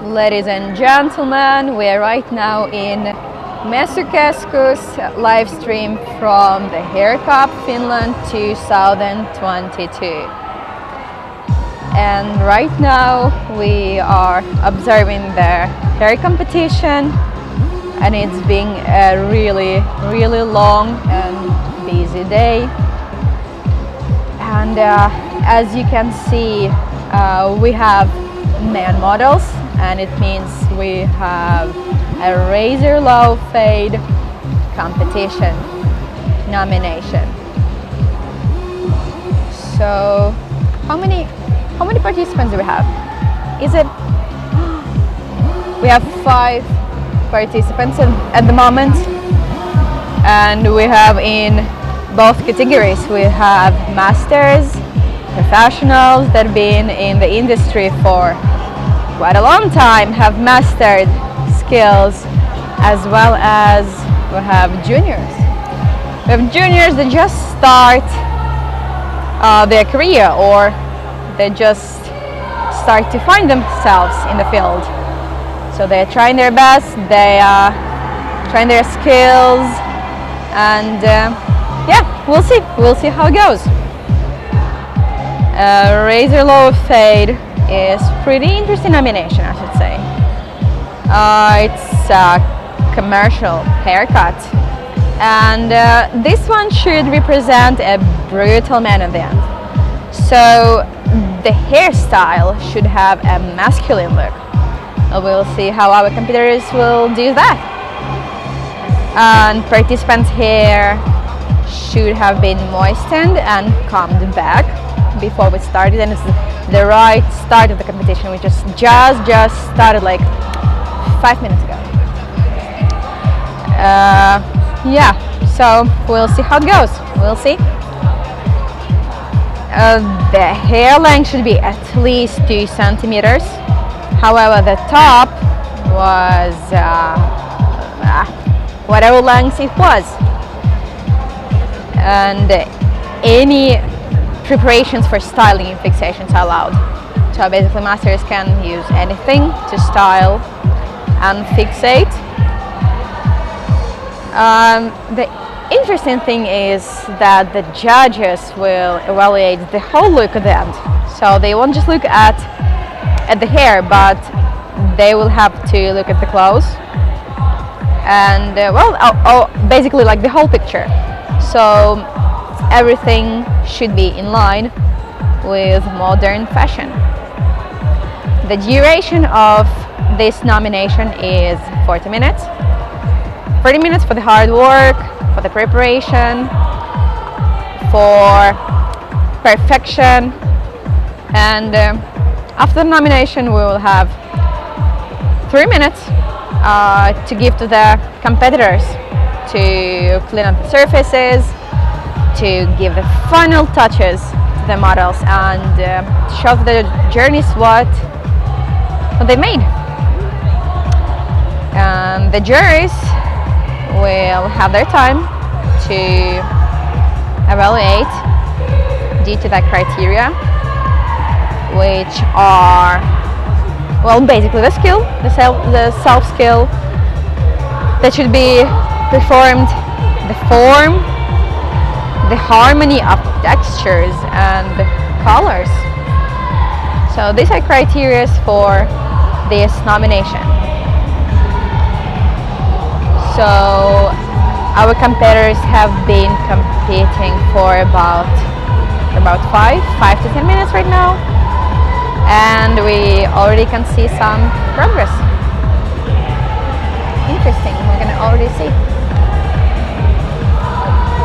Ladies and gentlemen, we are right now in Mesukeskus live stream from the Hair Cup Finland 2022. And right now we are observing the hair competition, and it's been a really long and busy day. And as you can see, we have man models, and it means we have a razor low fade competition nomination. So how many participants do we have? We have 5 participants at the moment, and we have in both categories. We have masters, professionals that have been in the industry for quite a long time, have mastered skills, as well as we have juniors. We have juniors that just start their career, or they just start to find themselves in the field. So they're trying their best, they are trying their skills, and yeah, we'll see how it goes. Razor low fade is pretty interesting nomination, I should say. It's a commercial haircut, and this one should represent a brutal man at the end. So the hairstyle should have a masculine look. We'll see how our competitors will do that. And participants' hair should have been moistened and combed back before we started, and it's the right start of the competition. We just started like 5 minutes ago. Yeah, so we'll see how it goes. We'll see. The hair length should be at least 2 centimeters. However, the top was whatever length it was, and any preparations for styling and fixations are allowed. So basically masters can use anything to style and fixate. The interesting thing is that the judges will evaluate the whole look at the end. So they won't just look at the hair, but they will have to look at the clothes and basically like the whole picture. So everything should be in line with modern fashion. The duration of this nomination is 40 minutes. 30 minutes for the hard work, for the preparation, for perfection, and after the nomination we will have 3 minutes to give to the competitors to clean up the surfaces, to give the final touches to the models, and show the journeys what they made. And the juries will have their time to evaluate due to that criteria, which are, well, basically the skill, the self skill that should be performed, the form, the harmony of textures and colors. So these are criteria for this nomination. So our competitors have been competing for about 5 to 10 minutes right now, and we already can see some progress. Interesting, we're gonna already see.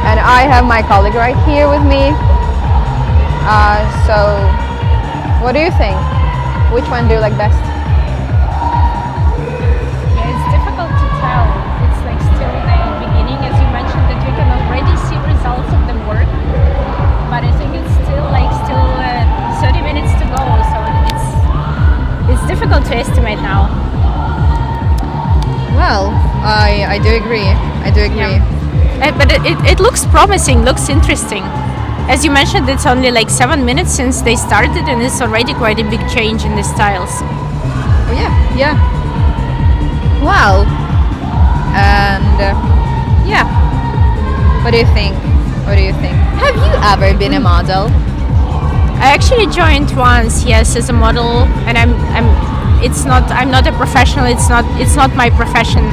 And I have my colleague right here with me. So what do you think? Which one do you like best? Yeah, it's difficult to tell. It's like still the beginning, as you mentioned, that we can already see results of the work. But I think it's still 30 minutes to go, so it's difficult to estimate now. Well, I do agree. Yeah. But it looks promising, looks interesting. As you mentioned, it's only like 7 minutes since they started, and it's already quite a big change in the styles. Oh yeah. Wow. And yeah. What do you think? Have you ever been a model? I actually joined once, yes, as a model, and I'm not a professional. It's not my profession,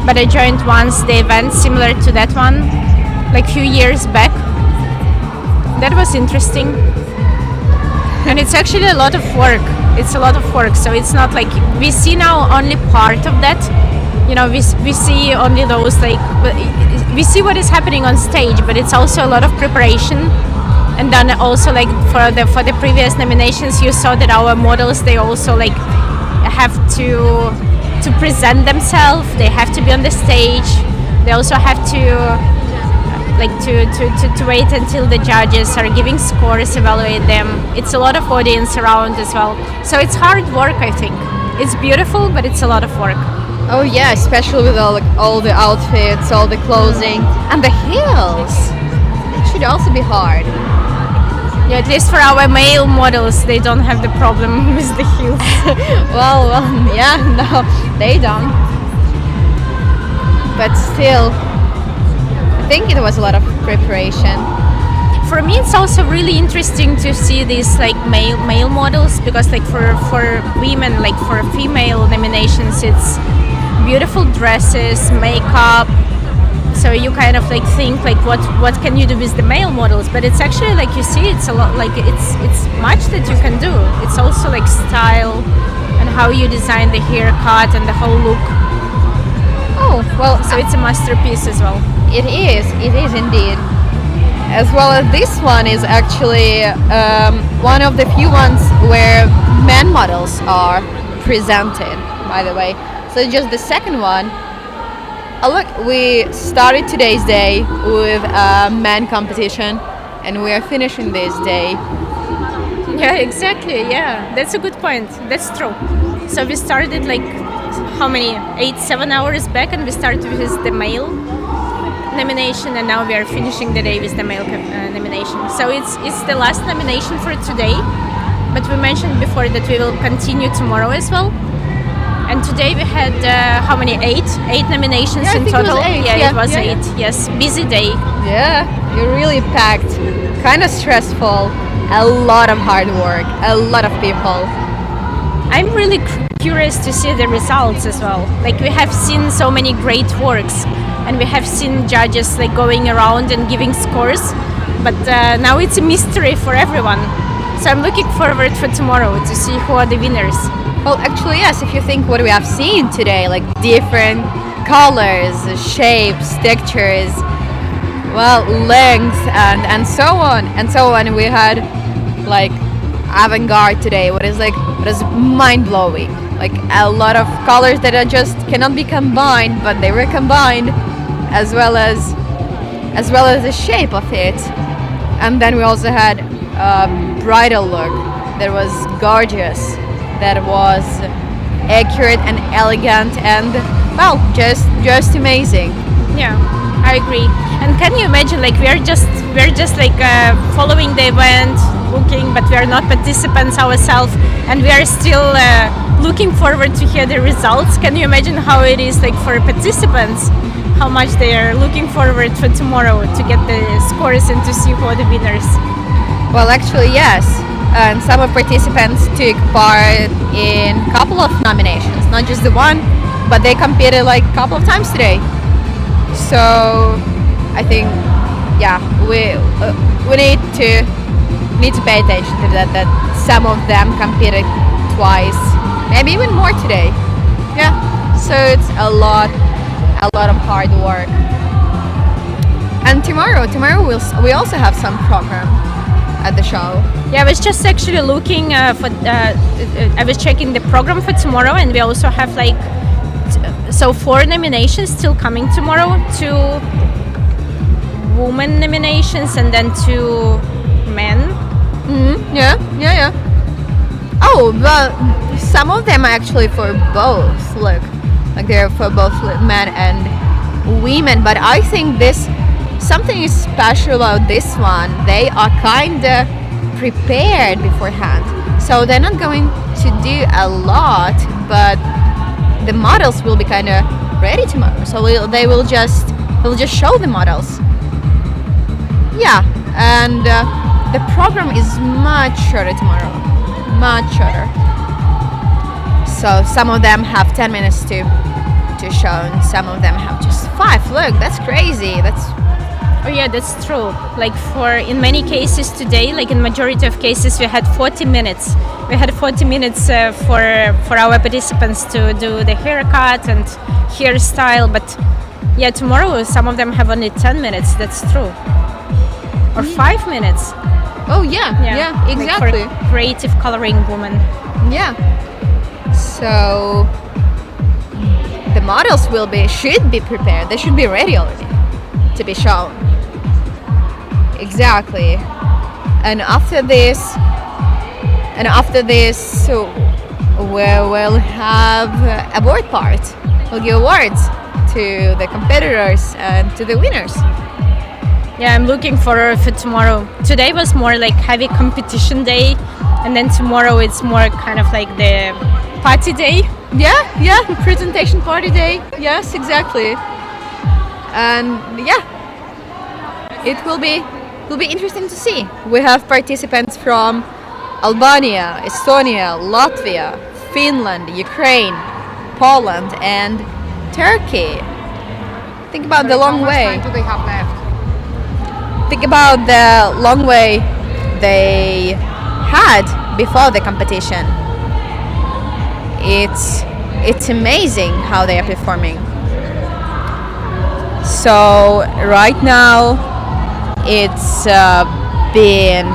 but I joined once the event similar to that one, like few years back. That was interesting, and it's actually a lot of work. It's a lot of work, so it's not like we see now only part of that. You know, we see only those, like, we see what is happening on stage, but it's also a lot of preparation. And then also, like, for the previous nominations, you saw that our models, they also like have to present themselves. They have to be on the stage. They also have to wait until the judges are giving scores, evaluate them. It's a lot of audience around as well, so it's hard work. I think it's beautiful, but it's a lot of work. Oh yeah, especially with all the outfits, all the clothing, and the heels. It should also be hard. Yeah, at least for our male models, they don't have the problem with the heels. well, yeah, no, they don't. But still, I think it was a lot of preparation. For me, it's also really interesting to see these like male models, because like for women, like for female nominations, it's beautiful dresses, makeup. So you kind of like think like what can you do with the male models, but it's actually like you see it's a lot, like it's much that you can do. It's also like style and how you design the haircut and the whole look. Oh well, so it's a masterpiece as well. It is indeed. As well as this one is actually one of the few ones where men models are presented, by the way. So just the second one. Oh look, we started today's day with a men competition, and we are finishing this day. Yeah, exactly. Yeah, that's a good point. That's true. So we started like how many? 7 hours back, and we started with the male nomination, and now we are finishing the day with the male nomination. So it's the last nomination for today, but we mentioned before that we will continue tomorrow as well. And today we had how many? Eight nominations in total. It was eight. Yes, busy day. Yeah, you're really packed. Kind of stressful. A lot of hard work. A lot of people. I'm really curious to see the results as well. Like we have seen so many great works, and we have seen judges like going around and giving scores. But now it's a mystery for everyone. So I'm looking forward for tomorrow to see who are the winners. Well, actually, yes, if you think what we have seen today, like different colors, shapes, textures, well, length, and so on. We had like avant-garde today, what is mind-blowing. Like a lot of colors that are just cannot be combined, but they were combined, as well as the shape of it. And then we also had a bridal look that was gorgeous, that was accurate and elegant, and well, just amazing. Yeah, I agree. And can you imagine, like we're just like following the event, looking, but we are not participants ourselves, and we are still looking forward to hear the results. Can you imagine how it is like for participants, how much they are looking forward for tomorrow to get the scores and to see who are the winners? Well, actually, yes. And some of participants took part in a couple of nominations, not just the one, but they competed like a couple of times today. So I think, yeah, we need to pay attention to that some of them competed twice, maybe even more today. Yeah, so it's a lot of hard work. And tomorrow we also have some program at the show. Yeah, I was just actually looking I was checking the program for tomorrow, and we also have like 4 nominations still coming tomorrow, 2 women nominations and then 2 men. Mm-hmm. Yeah. Oh, but some of them are actually for both. Look, like they're for both men and women. But I think something is special about this one. They are kind of prepared beforehand. So they're not going to do a lot, but the models will be kind of ready tomorrow. So they will just show the models. Yeah, and the program is much shorter tomorrow, much shorter. So some of them have 10 minutes to show, and some of them have just 5. Look, that's crazy. Oh yeah, that's true. Like in many cases today, like in majority of cases, we had 40 minutes. We had 40 minutes for our participants to do the haircut and hairstyle. But yeah, tomorrow some of them have only 10 minutes. That's true. Or 5 minutes. Oh yeah, exactly. Like for creative coloring woman. Yeah. So the models should be prepared. They should be ready already to be shown. Exactly. And after this, so we will have award part. We'll give awards to the competitors and to the winners. Yeah, I'm looking for tomorrow. Today was more like heavy competition day, and then tomorrow it's more kind of like the party day. Yeah, presentation party day. Yes, exactly. And yeah, it will be interesting to see. We have participants from Albania, Estonia, Latvia, Finland, Ukraine, Poland, and Turkey. Think about the long way. How much time do they have left? Think about the long way they had before the competition. It's amazing how they are performing. So right now it's been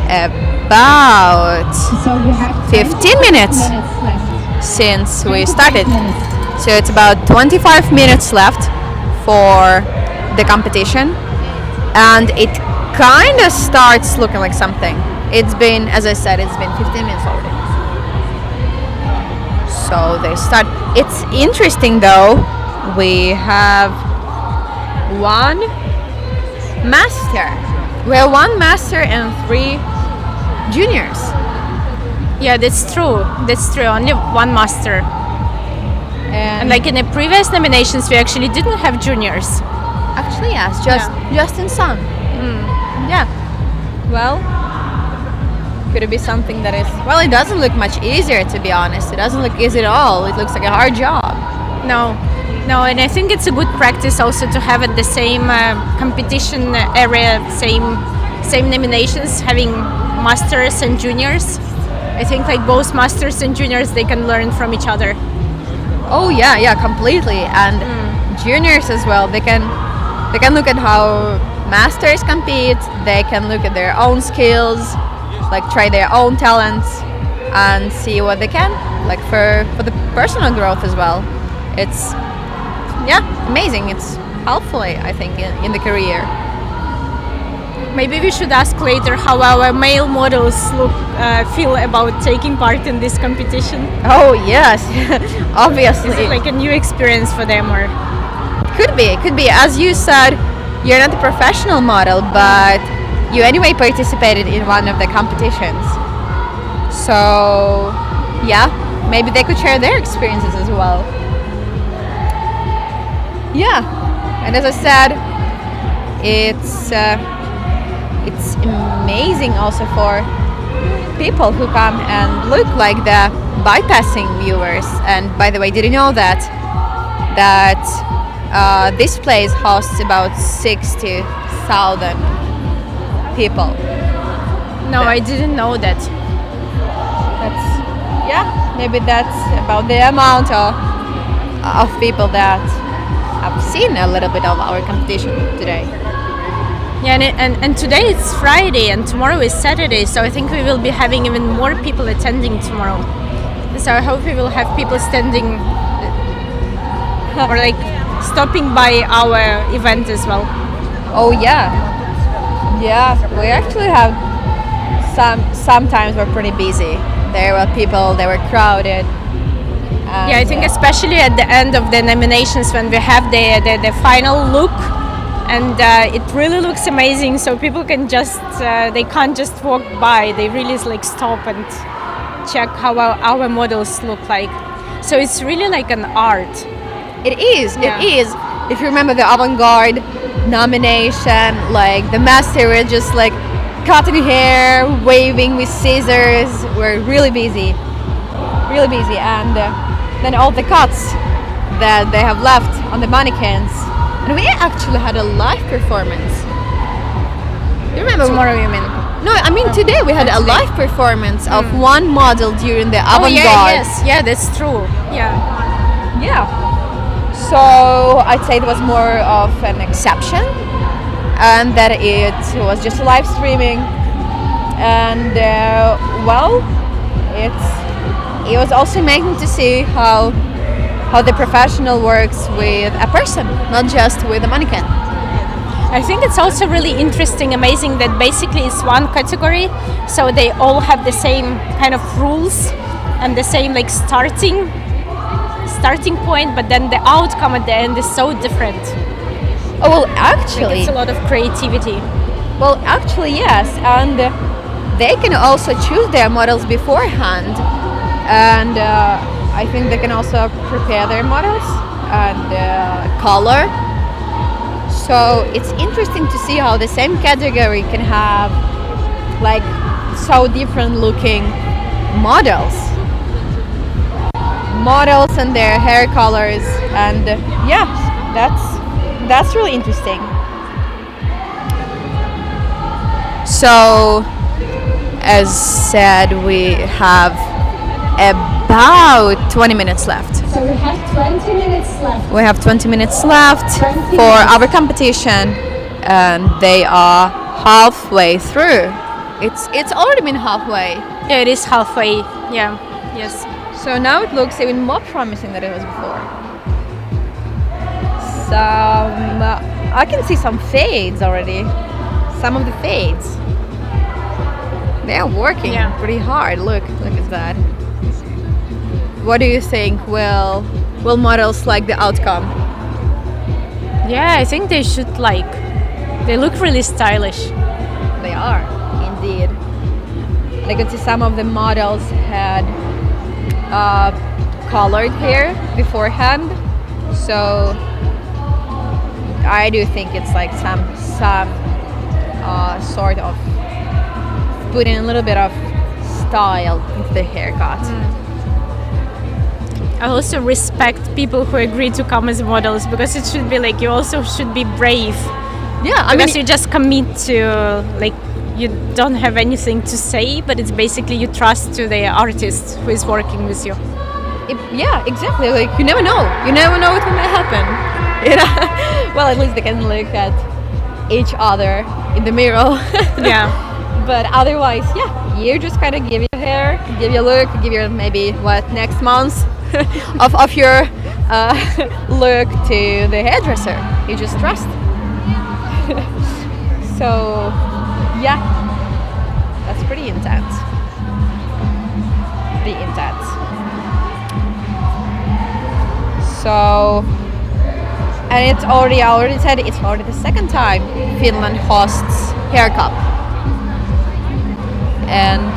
about 15 minutes since we started. So it's about 25 minutes left for the competition, and it kind of starts looking like something. It's been, as I said, it's been 15 minutes already. So they start. It's interesting though. We have one master. We have one master and 3 juniors. Yeah, that's true. That's true. Only one master. And like in the previous nominations, we actually didn't have juniors. Actually, yes, just in some. Yeah. Well, could it be something that is? Well, it doesn't look much easier, to be honest. It doesn't look easy at all. It looks like a hard job. No, and I think it's a good practice also to have at the same competition area, same nominations, having masters and juniors. I think like both masters and juniors, they can learn from each other. Oh yeah, completely. And juniors as well. They can look at how masters compete. They can look at their own skills, like try their own talents, and see what they can, like for the personal growth as well. It's amazing. It's helpful, I think, in the career. Maybe we should ask later how our male models feel about taking part in this competition. Oh yes, obviously. Is it like a new experience for them, or? Could be. As you said, you're not a professional model, but you anyway participated in one of the competitions. So yeah, maybe they could share their experiences as well. Yeah, and as I said, it's amazing also for people who come and look like the bypassing viewers. And by the way, did you know that this place hosts about 60,000 people? No, I didn't know that. Maybe that's about the amount of people that have seen a little bit of our competition today. Yeah, and today it's Friday and tomorrow is Saturday, so I think we will be having even more people attending tomorrow. So I hope we will have people standing or like stopping by our event as well. Oh yeah, we actually have sometimes we're pretty busy. There were people, they were crowded. Yeah, I think especially at the end of the nominations when we have the final look, and it really looks amazing. So people can they can't just walk by. They really like stop and check how our models look like. So it's really like an art. It is. If you remember the avant-garde nomination, like the master were just like cutting hair, waving with scissors. We're really busy, and then all the cuts that they have left on the mannequins. And we actually had a live performance. You remember? Tomorrow, you mean? No, I mean today we had a live performance of one model during the avant-garde. Yeah, that's true. Yeah. So I'd say it was more of an exception, and that it was just live streaming, and it was also amazing to see how the professional works with a person, not just with a mannequin. I think it's also really interesting, amazing that basically it's one category, so they all have the same kind of rules and the same like starting point, but then the outcome at the end is so different. Oh well, actually, it's a lot of creativity. Well, actually, yes, and they can also choose their models beforehand, and I think they can also prepare their models and color. So it's interesting to see how the same category can have like so different looking models and their hair colors, and that's really interesting. So as said, we have about 20 minutes left. So we have 20 minutes left. We have 20 minutes left for our competition, and they are halfway through. It's already been halfway. Yeah, it is halfway. Yeah. Yes. So now it looks even more promising than it was before. I can see some fades already. Some of the fades. They are working pretty hard. Look at that. What do you think? Will models like the outcome? Yeah, I think they should like. They look really stylish. They are, indeed. And I could see some of the models had colored hair beforehand, so I do think it's like some sort of putting a little bit of style into the haircut. I also respect people who agree to come as models, because it should be like you also should be brave. Yeah, I because mean, you just commit to like you don't have anything to say, but it's basically you trust to the artist who is working with you. Yeah, exactly. Like you never know. You never know what will happen. You know? Well, at least they can look at each other in the mirror. Yeah. But otherwise, you just kind of give your hair, give your look, give your maybe next month of your look to the hairdresser. You just trust. So, that's pretty intense. Pretty intense. So, and it's already, I already said it's already the second time Finland hosts Hair Cup. And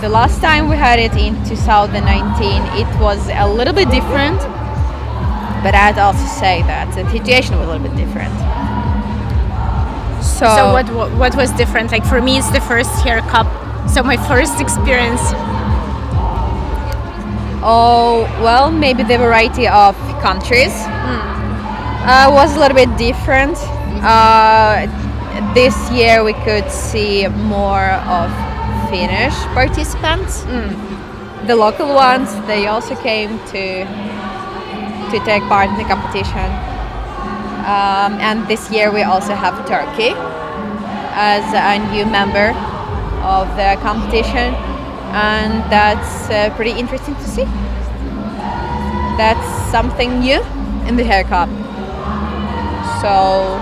the last time we had it in 2019, it was a little bit different, but I'd also say that the situation was a little bit different. So what was different? Like for me, it's the first Hair Cup, so my first experience. Oh, well, maybe the variety of countries was a little bit different. This year we could see more of Finnish participants. The local ones, they also came to take part in the competition. And this year we also have Turkey as a new member of the competition, and that's pretty interesting to see. That's something new in the Hair Cup. So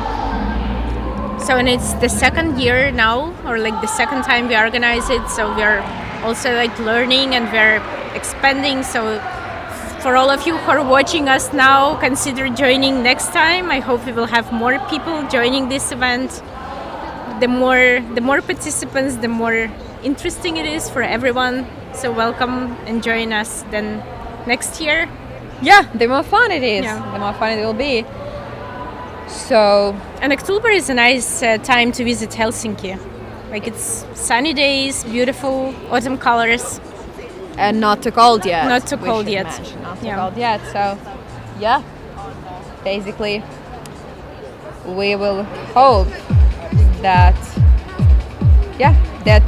and it's the second year now, or like the second time we organize it, so we're also like learning and we're expanding. So for all of you who are watching us now, consider joining next time. I hope we will have more people joining this event. The more participants, the more interesting it is for everyone. So welcome and join us then next year. Yeah, the more fun it is, Yeah. the more fun it will be. So And October is a nice time to visit Helsinki. Like it's sunny days, beautiful autumn colors. and not too cold yet. Not too we cold should yet. mention, Not too Yeah. cold yet. So yeah, basically we will hope that that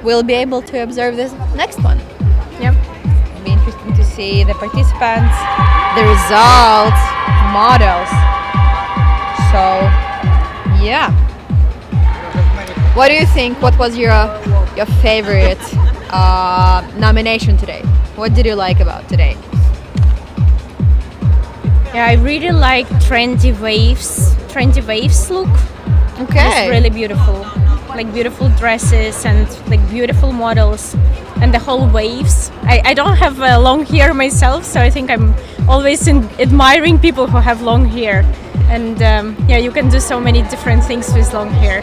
we'll be able to observe this next one. Yep. It'll be interesting to see the participants, the results, models. So yeah. What do you think? What was your favorite nomination today? What did you like about today? Yeah, I really like trendy waves look. Okay. It's really beautiful. Like beautiful dresses and like beautiful models and the whole waves. I don't have long hair myself, so I think I'm always admiring people who have long hair. And you can do so many different things with long hair.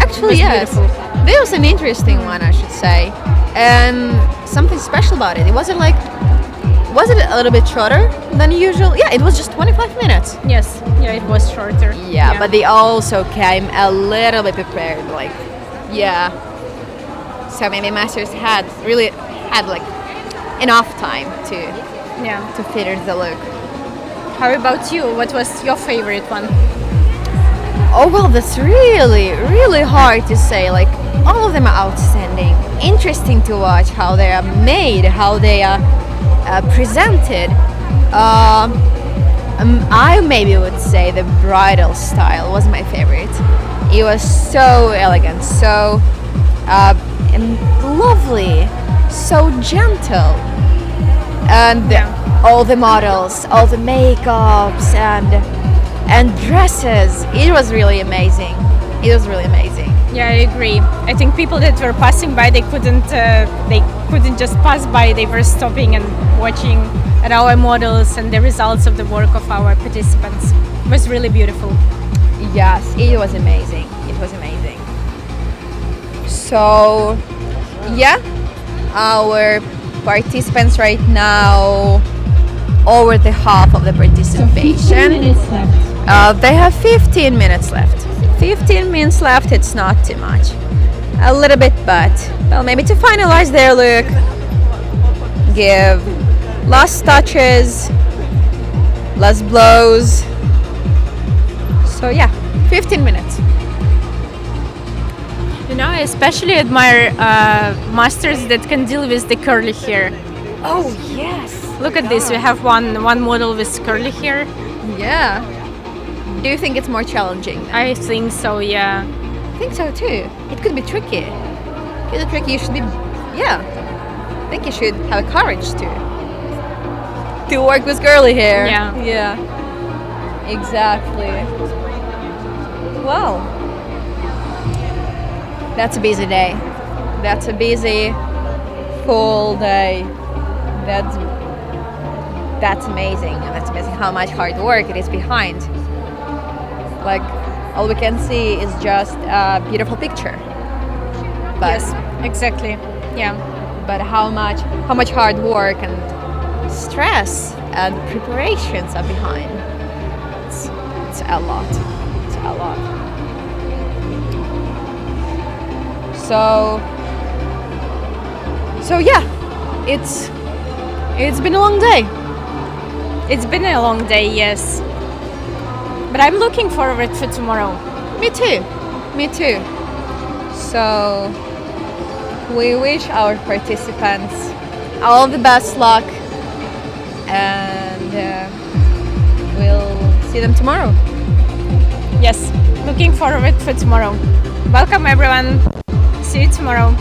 Actually, It was yes. beautiful. This was an interesting one, I should say, and something special about it. Was it a little bit shorter than usual? Yeah, it was just 25 minutes. Yes, yeah, it was shorter. Yeah, but they also came a little bit prepared, like, yeah. So maybe masters had like enough time to fit in the look. How about you? What was your favorite one? Oh well, that's really hard to say. Like all of them are outstanding, interesting to watch how they are made, how they are presented. I maybe would say the bridal style was my favorite. It was so elegant, so and lovely, so gentle, and all the models, all the makeups and dresses. It was really amazing. Yeah, I agree. I think people that were passing by, they couldn't just pass by. They were stopping and watching at our models and the results of the work of our participants. It was really beautiful. Yes, it was amazing. So, yeah, our participants right now, over the half of the 15 participation. minutes left. They have 15 minutes left. 15 minutes left, it's not too much. A little bit, but, well, maybe to finalize their look, give last touches, last blows. So, yeah, 15 minutes. You know, I especially admire masters that can deal with the curly hair. Oh, yes. Look at this. We have one model with curly hair. Yeah. Do you think it's more challenging? I think so. Yeah. I think so too. It could be tricky. It's tricky. You should be, yeah. I think you should have courage to work with curly hair. Yeah. Yeah. Exactly. Wow. That's a busy day. That's a busy, full day. That's amazing. And that's amazing how much hard work it is behind. Like, all we can see is just a beautiful picture. But, Yes. Exactly. Yeah. but how much hard work and stress and preparations are behind. It's a lot. It's a lot. So yeah, it's been a long day. It's been a long day. Yes. But I'm looking forward for tomorrow. Me too. So we wish our participants all the best luck, and we'll see them tomorrow. Yes. Looking forward for tomorrow. Welcome everyone. See you tomorrow.